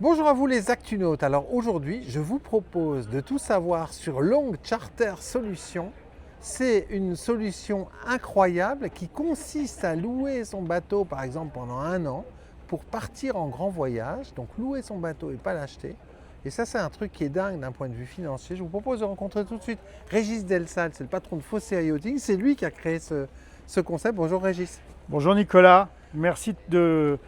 Bonjour à vous les Actunautes. Alors aujourd'hui, je vous propose de tout savoir sur Long Charter Solutions. C'est une solution incroyable qui consiste à louer son bateau par exemple pendant 1 an pour partir en grand voyage. Donc louer son bateau et pas l'acheter. Et ça c'est un truc qui est dingue d'un point de vue financier. Je vous propose de rencontrer tout de suite Régis Delsal, c'est le patron de Fossea Yachting. C'est lui qui a créé ce concept. Bonjour Régis. Bonjour Nicolas, merci de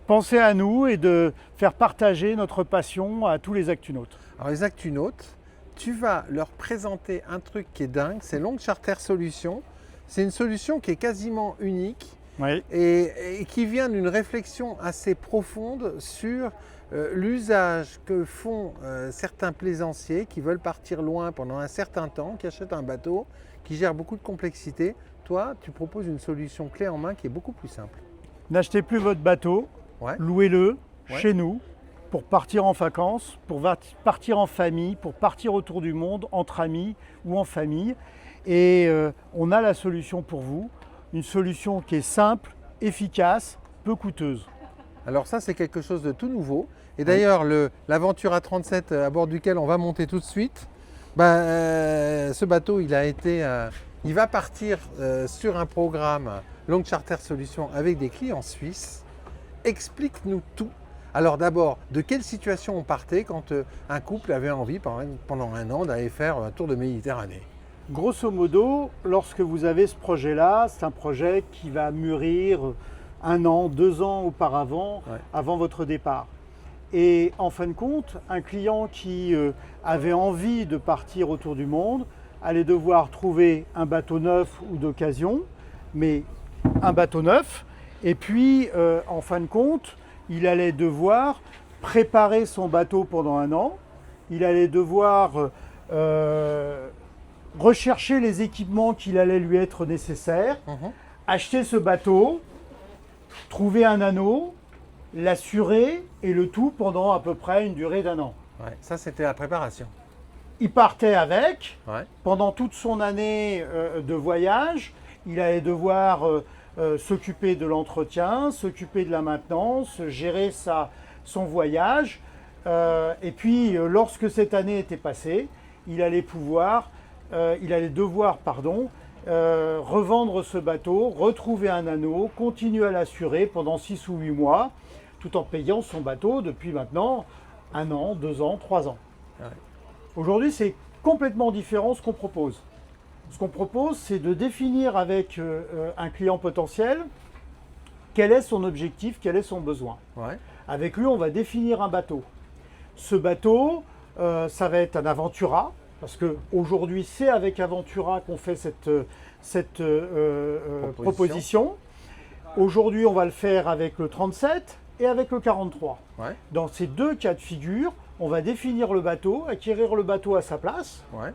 penser à nous et de faire partager notre passion à tous les Actunautes. Alors les Actunautes, tu vas leur présenter un truc qui est dingue, c'est Long Charter Solutions. C'est une solution qui est quasiment unique Oui, et qui vient d'une réflexion assez profonde sur l'usage que font certains plaisanciers qui veulent partir loin pendant un certain temps, qui achètent un bateau, qui gèrent beaucoup de complexité. Toi, tu proposes une solution clé en main qui est beaucoup plus simple. n'achetez plus votre bateau, Ouais. louez-le Ouais. chez nous pour partir en vacances, pour partir en famille, pour partir autour du monde entre amis ou en famille. Et on a la solution pour vous, une solution qui est simple, efficace, peu coûteuse. Alors ça, c'est quelque chose de tout nouveau. Et d'ailleurs, l'aventure A37 à bord duquel on va monter tout de suite, ce bateau, il va partir sur un programme Long Charter Solutions avec des clients suisses. Explique-nous tout. Alors d'abord, de quelle situation on partait quand un couple avait envie pendant 1 an d'aller faire un tour de Méditerranée? Grosso modo, lorsque vous avez ce projet-là, c'est un projet qui va mûrir 1 an, 2 ans auparavant, Ouais. avant votre départ. Et en fin de compte, un client qui avait envie de partir autour du monde allait devoir trouver un bateau neuf ou d'occasion, mais un bateau neuf. Et puis, en fin de compte, il allait devoir préparer son bateau pendant 1 an. Il allait devoir rechercher les équipements qu'il allait lui être nécessaires, acheter ce bateau, trouver un anneau, l'assurer et le tout pendant à peu près une durée d'1 an. Ouais, ça, c'était la préparation. Il partait avec, Ouais. pendant toute son année de voyage, il allait devoir s'occuper de l'entretien, s'occuper de la maintenance, gérer son voyage. Et puis, lorsque cette année était passée, il allait devoir revendre ce bateau, retrouver un anneau, continuer à l'assurer pendant 6 ou 8 mois, tout en payant son bateau depuis maintenant 1 an, 2 ans, 3 ans. Ouais. Aujourd'hui, c'est complètement différent ce qu'on propose. Ce qu'on propose, c'est de définir avec un client potentiel quel est son objectif, quel est son besoin. Ouais. Avec lui, on va définir un bateau. Ce bateau, ça va être un Aventura, parce qu'aujourd'hui, c'est avec Aventura qu'on fait cette proposition. Aujourd'hui, on va le faire avec le 37 et avec le 43. Ouais. Dans ces deux cas de figure, on va définir le bateau, acquérir le bateau à sa place. Ouais.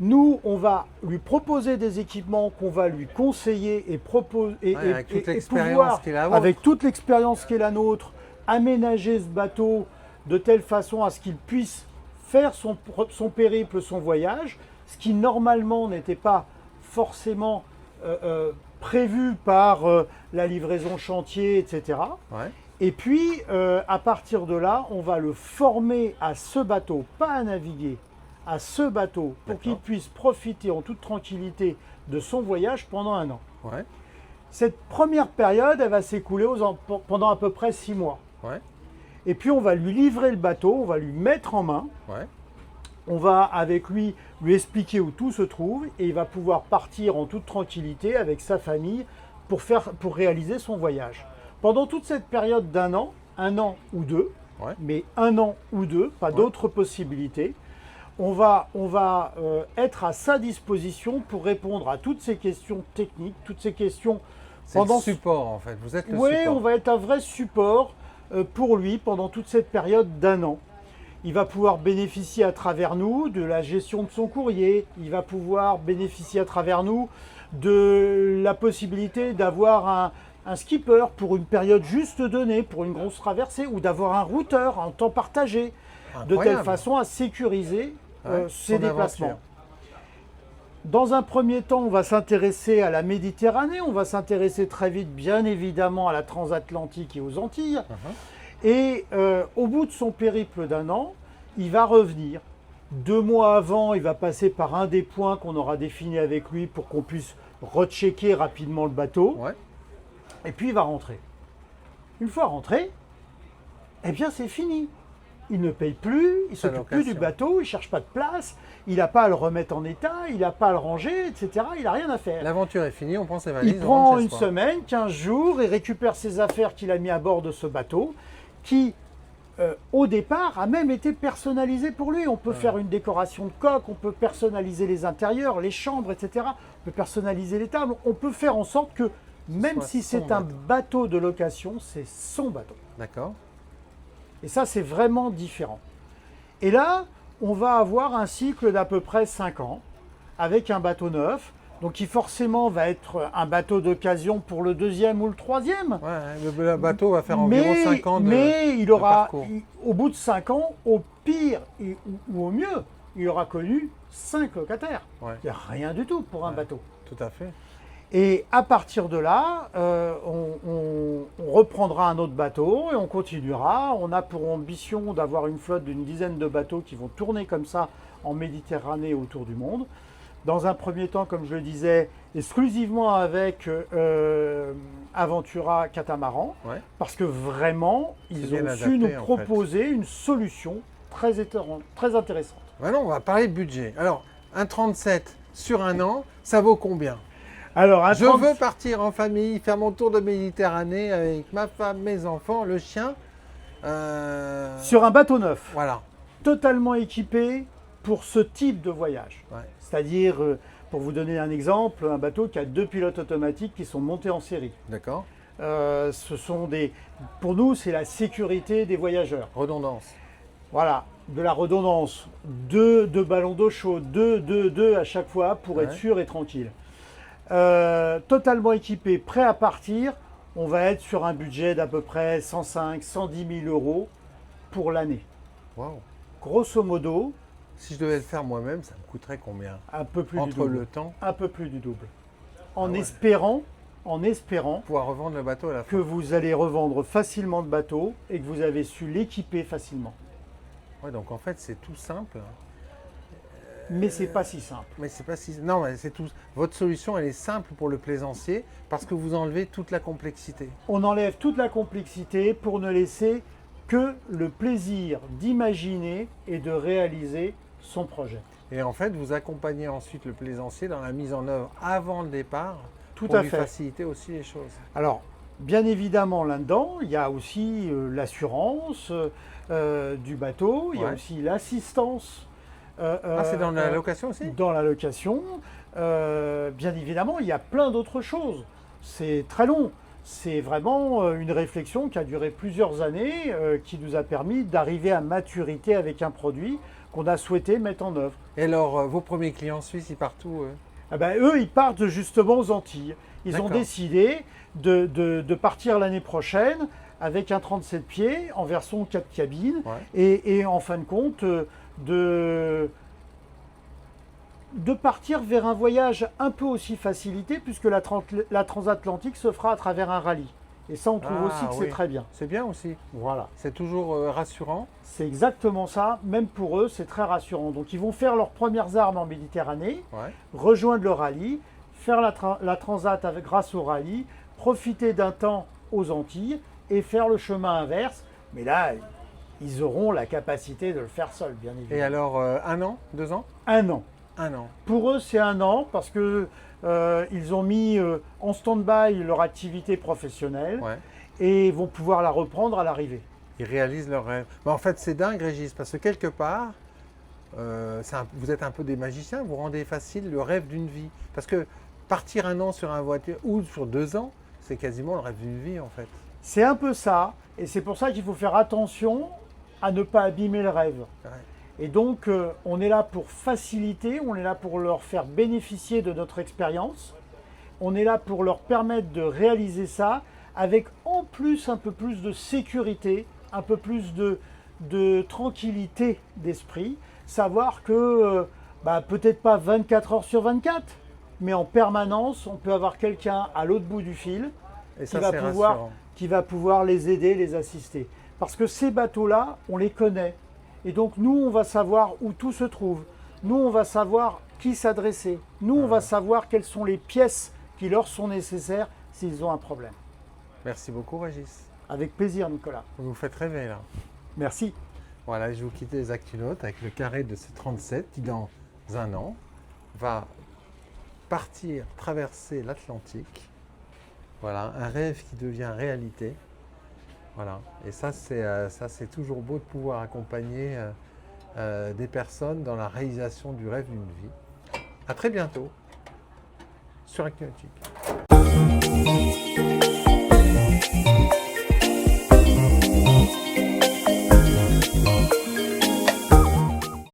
Nous, on va lui proposer des équipements qu'on va lui conseiller et proposer Avec toute l'expérience pouvoir, qui est la vôtre. avec toute l'expérience qui est la nôtre, aménager ce bateau de telle façon à ce qu'il puisse faire son périple, son voyage, ce qui normalement n'était pas forcément prévu par la livraison chantier, etc. Ouais. Et puis, à partir de là, on va le former à ce bateau, pas à naviguer, à ce bateau, pour qu'il D'accord. puisse profiter en toute tranquillité de son voyage pendant 1 an. Ouais. Cette première période, elle va s'écouler pendant à peu près 6 mois. Ouais. Et puis, on va lui livrer le bateau, on va lui mettre en main, Ouais. on va avec lui expliquer où tout se trouve, et il va pouvoir partir en toute tranquillité avec sa famille pour réaliser son voyage. Pendant toute cette période d'1 an, 1 an ou 2, Ouais. mais 1 an ou 2, pas d'autres possibilités, on va être à sa disposition pour répondre à toutes ces questions techniques, toutes ces questions. C'est le support en fait. Vous êtes le Oui, support. on va être un vrai support pour lui pendant toute cette période d'1 an. Il va pouvoir bénéficier à travers nous de la gestion de son courrier. Il va pouvoir bénéficier à travers nous de la possibilité d'avoir un skipper pour une période juste donnée, pour une grosse traversée, ou d'avoir un routeur en temps partagé, de telle Incroyable. façon à sécuriser ses son déplacements. aventure. Dans un premier temps, on va s'intéresser à la Méditerranée, on va s'intéresser très vite, bien évidemment, à la transatlantique et aux Antilles. Et au bout de son périple d'1 an, il va revenir. 2 mois avant, il va passer par un des points qu'on aura défini avec lui pour qu'on puisse rechecker rapidement le bateau. Ouais. Et puis il va rentrer. Une fois rentré, eh bien c'est fini. Il ne paye plus, il ne Sa s'occupe plus du location. bateau, il ne cherche pas de place, il n'a pas à le remettre en état, il n'a pas à le ranger, etc. Il n'a rien à faire. L'aventure est finie, on prend ses valises, Il on rentre prend chez une soi. semaine, 15 jours et récupère ses affaires qu'il a mis à bord de ce bateau qui, au départ, a même été personnalisé pour lui. On peut faire une décoration de coque, on peut personnaliser les intérieurs, les chambres, etc. On peut personnaliser les tables. On peut faire en sorte que, même soit si son c'est un bateau de location, c'est son bateau. D'accord. Et ça, c'est vraiment différent. Et là, on va avoir un cycle d'à peu près 5 ans avec un bateau neuf, donc qui forcément va être un bateau d'occasion pour le 2e ou le 3e. Ouais, le bateau va faire environ 5 ans de mais il de aura, parcours. au bout de 5 ans, au pire ou au mieux, il aura connu 5 locataires. Ouais. Il n'y a rien du tout pour un bateau. Tout à fait. Et à partir de là, on reprendra un autre bateau et on continuera. On a pour ambition d'avoir une flotte d'une dizaine de bateaux qui vont tourner comme ça en Méditerranée autour du monde. Dans un premier temps, comme je le disais, exclusivement avec Aventura Catamaran, Ouais. parce que vraiment, ils bien ont su adapté, nous en fait. proposer une solution très intéressante. Maintenant, on va parler budget. Alors, un 37 sur 1 an, ça vaut combien? Alors, un Je 30 veux partir en famille, faire mon tour de Méditerranée avec ma femme, mes enfants, le chien. sur un bateau neuf, Voilà. totalement équipé pour ce type de voyage. Ouais. C'est-à-dire, pour vous donner un exemple, un bateau qui a 2 pilotes automatiques qui sont montés en série. D'accord. Pour nous, c'est la sécurité des voyageurs. Redondance. Voilà, de la redondance, 2 ballons d'eau chaude, 2 à chaque fois pour être Ouais. sûr et tranquille. Totalement équipé, prêt à partir, on va être sur un budget d'à peu près 105, 110 000 euros pour l'année. Waouh. Grosso modo, Si je devais le faire moi-même, ça me coûterait combien? un peu plus du Entre double. le temps, Un peu plus du double. Ah En ouais. espérant pouvoir revendre le bateau à la fin. que vous allez revendre facilement le bateau et que vous avez su l'équiper facilement. Ouais, donc en fait, c'est tout simple. Mais c'est pas si simple. Mais c'est pas si. Non, mais c'est tout. Votre solution, elle est simple pour le plaisancier parce que vous enlevez toute la complexité. On enlève toute la complexité pour ne laisser que le plaisir d'imaginer et de réaliser son projet. Et en fait, vous accompagnez ensuite le plaisancier dans la mise en œuvre avant le départ Tout pour à lui fait. faciliter aussi les choses. Alors, bien évidemment, là-dedans, il y a aussi l'assurance du bateau, il y a Ouais. aussi l'assistance. C'est dans la location aussi? Dans la location. Bien évidemment, il y a plein d'autres choses. C'est très long. C'est vraiment une réflexion qui a duré plusieurs années, qui nous a permis d'arriver à maturité avec un produit qu'on a souhaité mettre en œuvre. Et alors, vos premiers clients suisses, ils partent où eux? Ah ben, eux, ils partent justement aux Antilles. Ils ont D'accord. décidé de partir l'année prochaine avec un 37 pieds en version 4 cabines Ouais. et en fin de compte de partir vers un voyage un peu aussi facilité puisque la transatlantique se fera à travers un rallye. Et ça, on trouve Ah, aussi que oui. c'est très bien. C'est bien aussi. Voilà. C'est toujours rassurant. C'est exactement ça. Même pour eux, c'est très rassurant. Donc, ils vont faire leurs premières armes en Méditerranée, Ouais. rejoindre le rallye, faire la transat grâce au rallye, profiter d'un temps aux Antilles et faire le chemin inverse. Mais là, ils auront la capacité de le faire seuls, bien évidemment. Et alors, 1 an, 2 ans? 1 an. 1 an. Pour eux, c'est 1 an parce que ils ont mis en stand-by leur activité professionnelle Ouais. et vont pouvoir la reprendre à l'arrivée. Ils réalisent leurs rêves. Mais en fait, c'est dingue, Régis, parce que quelque part, vous êtes un peu des magiciens, vous rendez facile le rêve d'une vie. Parce que partir 1 an sur un voiture ou sur 2 ans, c'est quasiment le rêve d'une vie, en fait. C'est un peu ça, et c'est pour ça qu'il faut faire attention à ne pas abîmer le rêve. Ouais. Et donc, on est là pour faciliter, on est là pour leur faire bénéficier de notre expérience, on est là pour leur permettre de réaliser ça avec en plus un peu plus de sécurité, un peu plus de tranquillité d'esprit, savoir que peut-être pas 24 heures sur 24, mais en permanence, on peut avoir quelqu'un à l'autre bout du fil Et qui ça, va c'est pouvoir rassurant. qui va pouvoir les aider, les assister. Parce que ces bateaux-là, on les connaît. Et donc nous, on va savoir où tout se trouve. Nous, on va savoir qui s'adresser. Nous, on va savoir quelles sont les pièces qui leur sont nécessaires s'ils ont un problème. Merci beaucoup, Régis. Avec plaisir, Nicolas. Vous nous faites rêver, là. Merci. Voilà, je vais vous quitter les Actunautes avec le carré de ce 37 qui, dans un an, va partir traverser l'Atlantique. Voilà, un rêve qui devient réalité. Voilà, et ça c'est toujours beau de pouvoir accompagner des personnes dans la réalisation du rêve d'une vie. À très bientôt sur Actunautique.